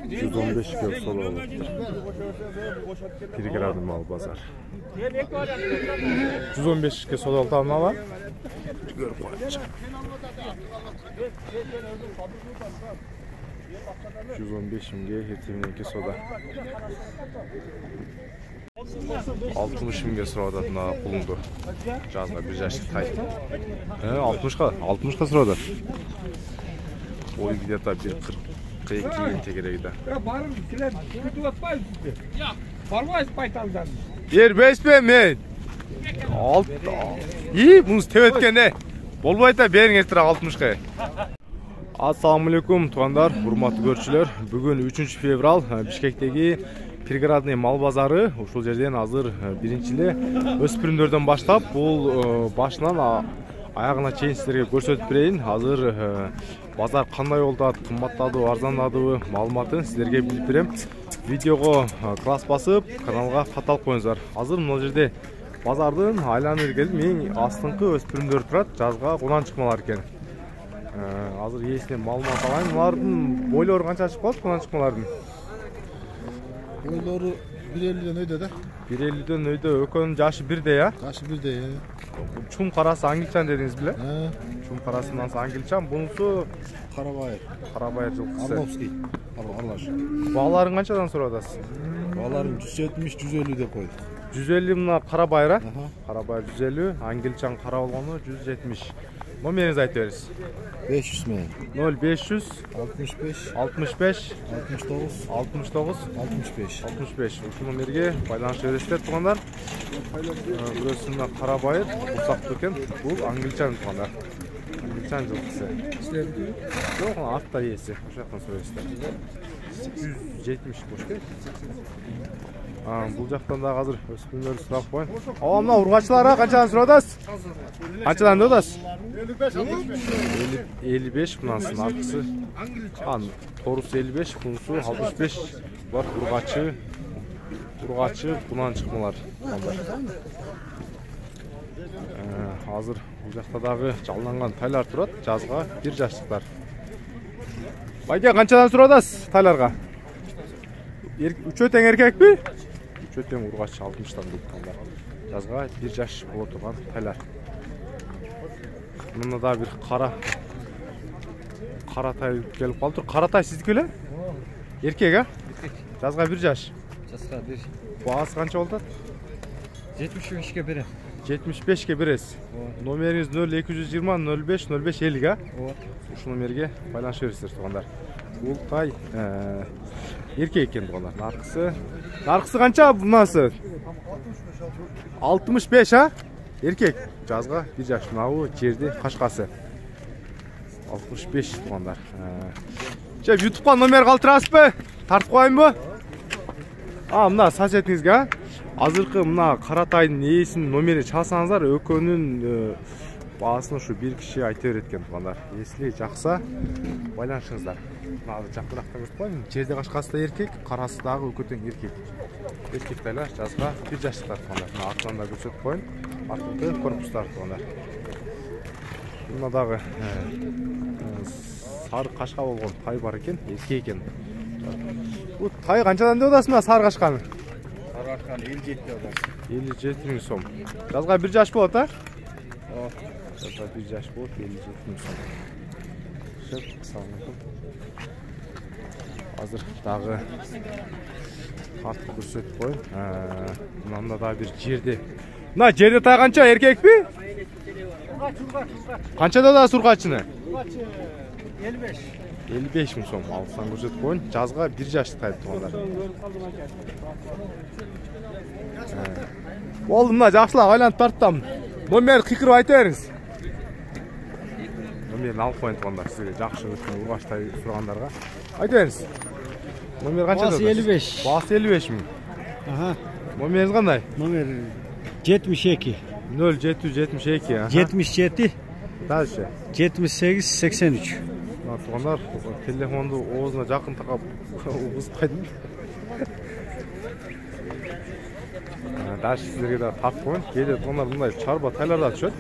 115 kilo solo oldu. Pirgradın mal bazar. 115 kilo solo oldu ama var. Görüp koyacağım. 115 mingga 72 soda. 60 mingga so'radi buna pulingni. Jazga bir yaşlık tay. 60 so'radi. Oy где-то 1.40 tegereydi. Barın sizler kötü atmayız sizi. Ya, barmayız paytandan. Yer 5 be men. Alt. İyi, bunuz tevetken ne? Bolbayta berin ertira 60'ga. Assalamu alaikum tuğanlar, hurmatlı görüşçüler. Bugün 3 fevral Bişkek'teki Pirgradный mal bazarı. Uşul жерден hazır birinçili өспүрүмдөрдөн баштап бул башынан аяғына чейин силерге көрсөтүп берейин. Азыр базар кандай болду, кымбаттадыбы, арзандадыбы маалыматын силерге билип берем. Видеого класс басып, каналга каталып коюңуздар. Азыр мына жерде базардын айланып келдим. Эң астыңкы өспүрүмдөр турат, жазга кудан чыкмалар экен. Азыр ээсинен маалымат алайын. Булардын бойлору канча чыгып калат, кудан чыкмалардын? Boyları 1.50'den öde de. 1.50'den öde, ökönün jaşı 1'de ya. Jaşı 1'de ya. Çum karası Angilçan dediniz bile. He. Çum karasından Angilçan, bunusu Karabayır. Karabayır жылқысы. Arlovski. Arlaş. Bağların kaçadan sonra odasın? Bağların 170-150 de koyduk. 150 mına Karabayır'a. Karabayır 150, Angilçan kara olğanı 170. Numaranizni aytib berasiz. 500 men. 0500 65 65 69 69 65. 65. Ушул номерге байланышып бересиздер тугандар. Burasında Karabayır, Bursak eкен. Бул Angilçan тугандар. Angilçan жылқысы. Жоқ, артта иесі. Ошол жактан сурайсыздар. 870 бош керек. Бул жактан да азыр өспүрүмдөрдү сурап коеюн. Мына ургачыларга канчадан сурадасыз? Канчадан дедасыз? 55 мынасынын аркысы. Торусу 55, бунусу 65. Булар ургачы бунан чыкмалар. Азыр бул жакта дагы жалланган тайлар турат, жазга 1 жаштыктар. Байке канчадан сурадасыз тайларга? Үчөө тең эркекпи? Үчөө тең ургач 60тан деп калдар. Жазга 1 жаш боло турган тайлар. Мында да бир кара тай келип калды. Кара тай сиздики беле? Эркек, а? Жазга 1 жаш. Жазга 1. Баасы канча болот? 75ке берем. 75ке бересиз. Номериңиз 0220 05 05 50, а? Ушул номерге байланышып бересиздер тугандар. Бул тай эркек экен тугандар. Наркысы канча мынасы? 65, а? Эркек. Жазга 1 жаш. Мынабу жерди кашкасы. 65 тугандар. Чеп YouTube'га номер калтырасызбы? Тартып коеюнбу? Мына соседиңизге, а? Азыркы мына каратайдын ээсинин номери чалсаңыздар, өкөнүн баасын ушу бир киши айта берет экен тугандар. Если жакса, байланышыңыздар. Мына жакырактан көрүп коеюн. Жерде кашкасы да эркек, карасы дагы өкөтөң эркек. Эркек тайлар жазга 1 жаштыктар тугандар. Мына артынан да көрсөтүп коеюн. Артында корпустар тугандар. Мына дагы сары кашка болгон тай бар экен, эркек экен. Бу тай канчадан деп атасың мына сары кашканы? Сары кашканы 57 деп атасың. 57 миң сом. Жазга 1 жаш болот, а? Жазга 1 жаш болот, 57 миң сом. Assalamu Азыр дагы картты көрсөтүп коеюн. Мында да бир жерде. Мына жерде тай канча, эркекпи? Канчада да сургачыны? 55. 55 миң сом. Алыстан көрсөтүп коеюн. Жазга 1 жаштык тай тугандар. Болду, мына жакшылап айланып тарттым. Номер кыйкырып айта бериңиз. Номерин алып коеюн тугандар. Сизге жакшы өткөн ургачтай сурагандарга айта бериңиз. Номер канча? Баасы 55. Баасы 55 миң. Номериңиз кандай? Номер 72. 0772, 77. Дальше. 78 83. Тугандар, телефонду оозуна жакын такап узбайдым. Дальше силерге да тартып коеюн. Кээде тугандар мындай чарба тайлар да түшөт.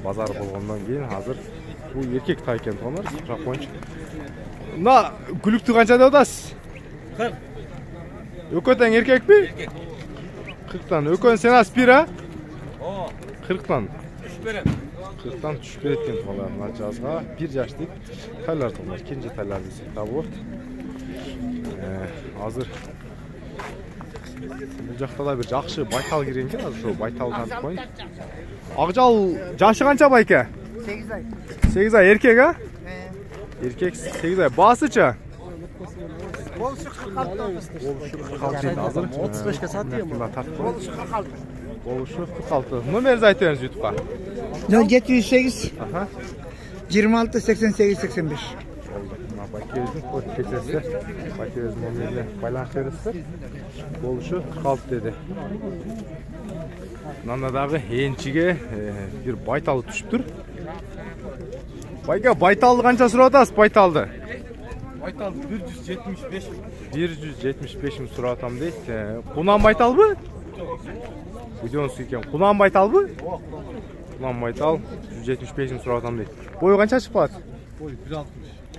Базар болгондон кийин азыр бул эркек тай экен тугандар. Сурап коеюнчу. Мына күлүктү канча деп атасыз? 40. Өкөтең эркекпи? 40тан. Өкөн сен аз бир, а? 40тан. Түшүп берем. 40тан түшүп берет экен бала. Мына жазга 1 жаштык тайлар туулар. Кинжи тайлар десек табылат. Азыр бул жакта да бир жакшы байтал кирген экен. Азыр ошо байталды тартып коеюн. Акжал жашы канча байке? 8 ай. 8 ай эркек, а? Эркек 8 ай. Баасычы? Болушу 46. Азыр 35 ке сатıyor mu? Болушу 46. Болушу 46. Номерди айтып бериңиз YouTube'га. 0708 Aha. 26 88 85. Bakiyozun kod keçesi. Bakiyozun номерine байланыш бересиздер. Болушу 46 dedi. Мынандагы энчиге бир байтал түшүптүр. Байка байталды канча сурап атасыз байталды? Байтал 175. 175 миң сурап атам дейт. Кунан байталбы? Видеонсу экен. Кунан байталбы? Кунан байтал 175 миң сурап атам дейт. Бою канча чыгып калат? Бой 160.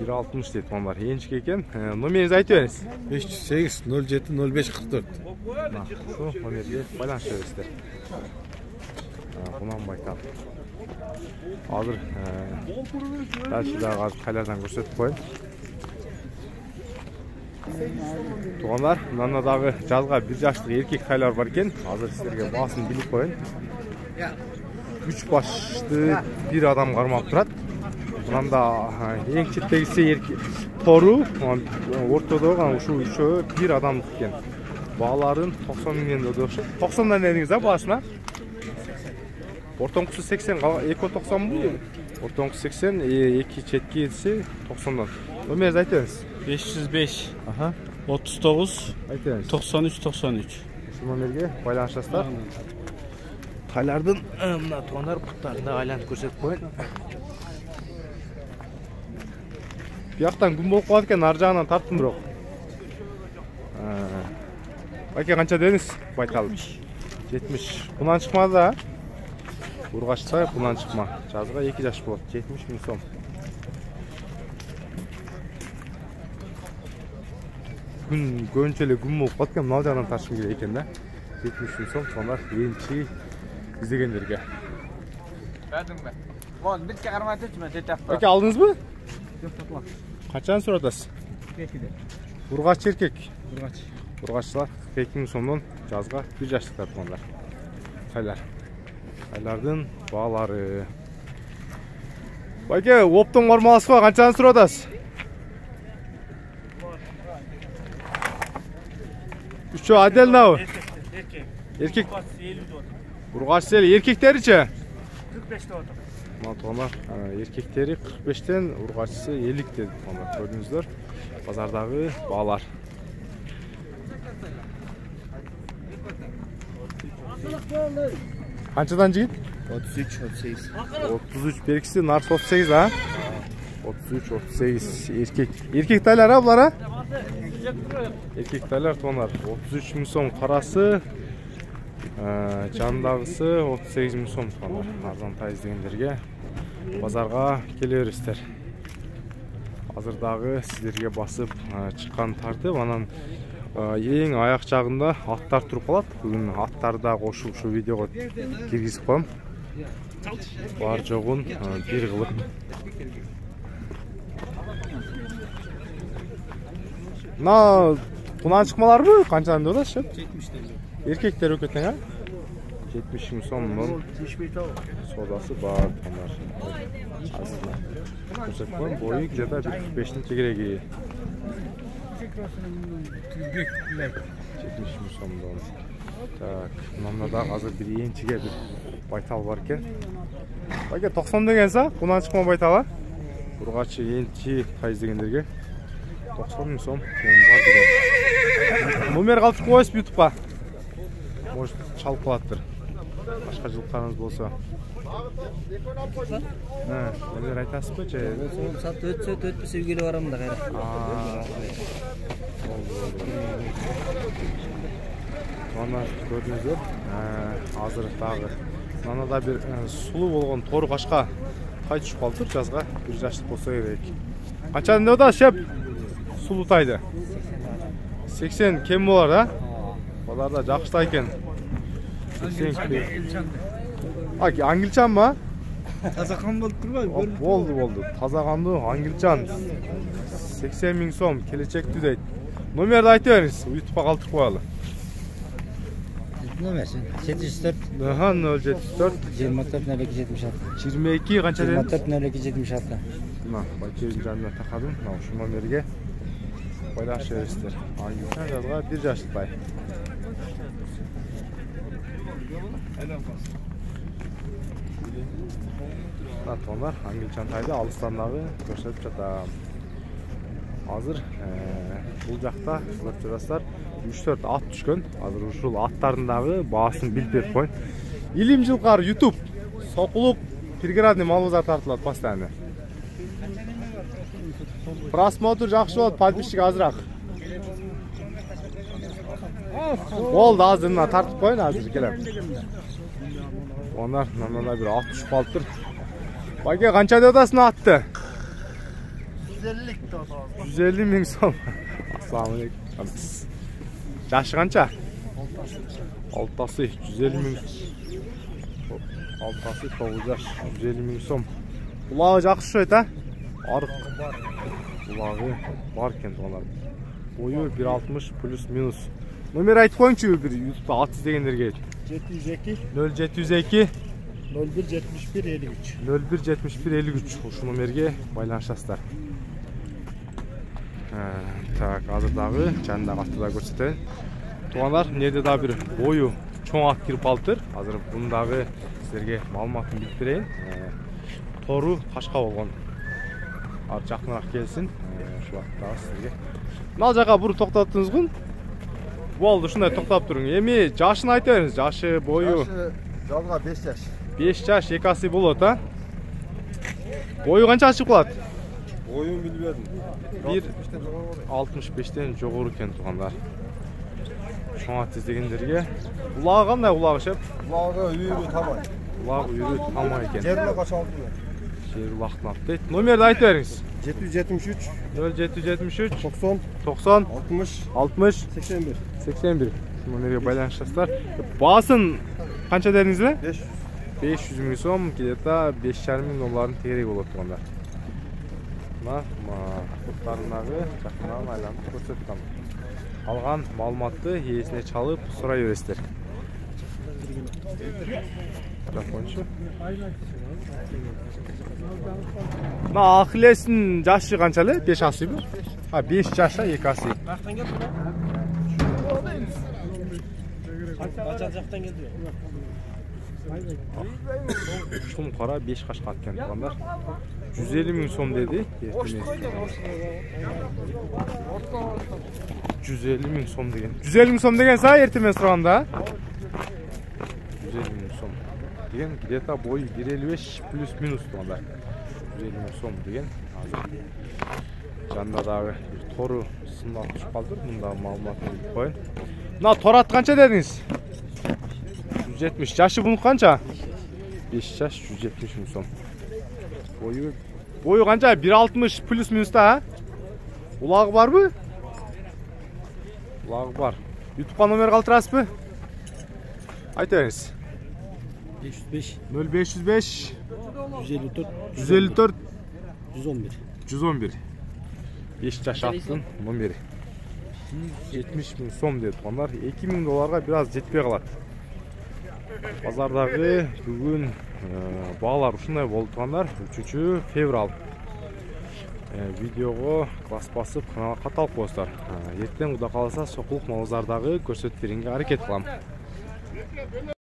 1.60 deyip onlar. Yençik eken. Numarayınızı aytı veriniz. 508 07 05 44. Şu numarayı байланыш бересіздер. Bundan baytal. Hazır. Дальше daha az kaylardan gösterip koyun. Туғандар, мынандағы жазға 1 жаштық еркек тайлар бар екен. Hazır сіздерге басын біліп қойын. 3 başlı bir adam қармап тұрады. Мында ең четтегісі тору, ортада ушу bir адам екен. Бағаларын 90 мыңнан өтөкші. 90-дан едіңіз, басына? Ортоңқысы 80, эко 90 бұл? Ортоңқысы 80, екі четке етсі 90-дан. Номерді айтыңыз? 505 Aha. 39 Айтыңыз. 93. Şu номерге байланышасыздар. Тайлардың мына туғандар бұқтарында айланып көрсетіп қойын. Бияқтан күн болып қалады екен, ар жағынан тарттым бірақ. Байке қанша дедіңіз байталып? 70. Бұнан шықмады да? Ұрға шықса, бұнан шықма. Жазға 2 жаш болады. 70 мың сом. Күн көншелі күн болып қалды екен, мынау жағынан таршым керек екен да. 70 мың сом, сондар енші іздегендерге. Verdim ben. Bon, bir kere karma tutma, tetap. Байке алдыңыз ба? Yok satmak. Қаншаны сұратасыз? 2'de. Ұрғач еркек. Burgaç. Ұрғашçılar 42 мың сомнан жазға 1 жаштықтар туғандар. Тайлар. Тайлардың бағалары. Байке, оптың ормаласы ғой, қаншаны сұратасыз? 3 отдельно ау? Еркек. Ұрғач сел, еркектері че? 45'te otur. Мына туғандар, еркектері 45-тен, ұрғашысы 50 деді туғандар. Көрдіңіздер, базардағы бағалар. Қаншадан жігіт? 33 33 берікісі, нарс 38, а? 33-38 еркек. Еркек тайлар, а бұлар, а? Еркек тайлар туғандар. 33 мың сом қарасы, жанындағысы 38 мың сом туғандар. Арзан тай іздегендерге базарға келе бересіздер. Азырдағы сіздерге басып шыққан тартып, анан ең аяқ жағында аттар тұрып қалады. Бүгін аттарда қошып шу видеоға киргизип қоям. Бар жоғын бір қылып. Мына бұнан шықмалар бұ? Қаншадан деп атасыз? 70'te. Еркектер өкетен, а? 70 мың сомнан содасы бар тонар. Азында. Көрсетіп қойым, бойы где-то 45-nin тегерегі. 70 мың сомнан. Так, мынамда қазір бір енчіге бір байтал бар екен. Байке 90 дегенсі, бұнан шықма байтала. Ұрғачы енчі тайыз дегендерге 90 мың сом бар деген. Номер қалып қойыз ютубқа. Может çalıp kalattır. Başka жылықтарыңыз болса. Neler айтасыз ба? Sattı ötse sevgili varamda gayrı. Мына көрдіңіздер. Азыр тағы. Мынада бір сулы болған торы қашқа тай түсіп қалды жазға. 1 жаштық болса керек. Қаншадан деп атасыз, шеп? сулутайды. 80 кем болар, а? Оларда жақшылай екен. 80 кем. Аңгілчан ба? Тазақан болып тұрбай? Болды. Тазақанды аңгілчан. 80 миң сом келечекті дейді. Номерді айты беріңіз, YouTube'a қалтырып қойалы. Номер 704 074 24 02 76. 22 қанша дедіңіз? 24 02 76. Байкевдің жанына тақадым. Şu номерге байланыш бересіздер. Аңгілчан жазға бір жашылбай. Onlar Аңгілчан тайды алыстардағы көрсетіп жатам. Азыр бұл жақта көріп жүрасыздар 3-4 ат түшкен. Азыр ушул аттарындағы баасын билип берип коюн. Илим жылқар YouTube Сокулук приградный малбазар тартылат постоянно. Просмотр жакшы болот, подписчик азыраак. Болду, азыр мына тартып коюн, азыр келем. Onlar мындай бир ат түшүп калыптыр. Байке қанша деп атасың атты? 150 миң сом. Ассалаумағалейкум. Жашы қанша? Алтасы 150 миң. Алтасы 9 жаш 150 миң сом. Бұлағы жақсы шойт, а? Арық. Бұлағы бар екен туғандар. Бойы 1.60 плюс минус. Номер айтып қойыңшы бір YouTube'да ат іздегендерге. 702 0702 0171 53. 0171 53. Ушул номерге байланышасыздар. Так, азырдагы жанындагы атты да көрсөтөйүн. Туугандар, эмнеде да бир бою чоң ат кирип калыптыр. Азыр бундагы силерге маалыматын билип берейин. Тору кашка болгон. Ар жакыныраак келсин. Ушул аттагы силерге. Мына жака буруп токтоттуңузбу? Болду, ушундай токтоп туруң. Эми жашын айта бериңиз. Жашы, бою. Жалға 5 жаш. 5 жаш, 2 асы болот, а? Бою канча чыгып калат? Ойын билбедим. 1.65-тен жогору экен туугандар. Чоң ат издегендерге. Улагы кандай улагы шеп? Бұлағы үйірі тамай. Улагы үйрөт тамай экен. Жеріне қашалды. Жер улактын аты дейт. Номерди айтып бериңиз. 773 0773 90 90 60 60 81. 81. Номерге байланышасыздар. Баасын канча дедиңиз эле? 500 миң сом, где-то 5,5 миң долларын тереги болот туугандар. Мына курттарындагы жакындан айланып көрсөттүм. Алган маалыматты ээсине чалып сурай бересиздер. Телефончу. Мына акылесин жашы канча эле? 5 асыбы? 5 жаша 2 асы. Жақтан келді ме? Қанша жақтан келді? Шум қара 5 қашқа аткен туғандар. 150 миң сом деді. 150 миң сом деген. 150 миң сом деген са ертемен сұрағанда? 150 миң сом деген. Где-то бой 1.55 плюс минус туғандар. 150 миң сом деген. Жанында дағы тору сындан түшіп қалдыр. Мұнда маалыматын біліп қойын. Мына тор ат қанша дедіңіз? 170. Жашы бұны қанша? 5 жаш 170 миң сом. Бойы қанша? 1.60 плюс минуста, а? Улағы бар бі? Улағы бар. YouTube'a номер қалтырасыз бі? Айтыңыз. 505 0505 154 154 111. 111. 5 жаш аттың номері. 70 миң сом деді туғандар. 2 миң долларға biraz жетпей қалады. Базардағы бүгін бағалар ушундай болды туғандар. 3 февраль. Видеоға класс басып каналға қаталып қойсыздар. Ертең Құда қаласа Сокулук малбазардағы көрсөтүп бергенге аракет кылам.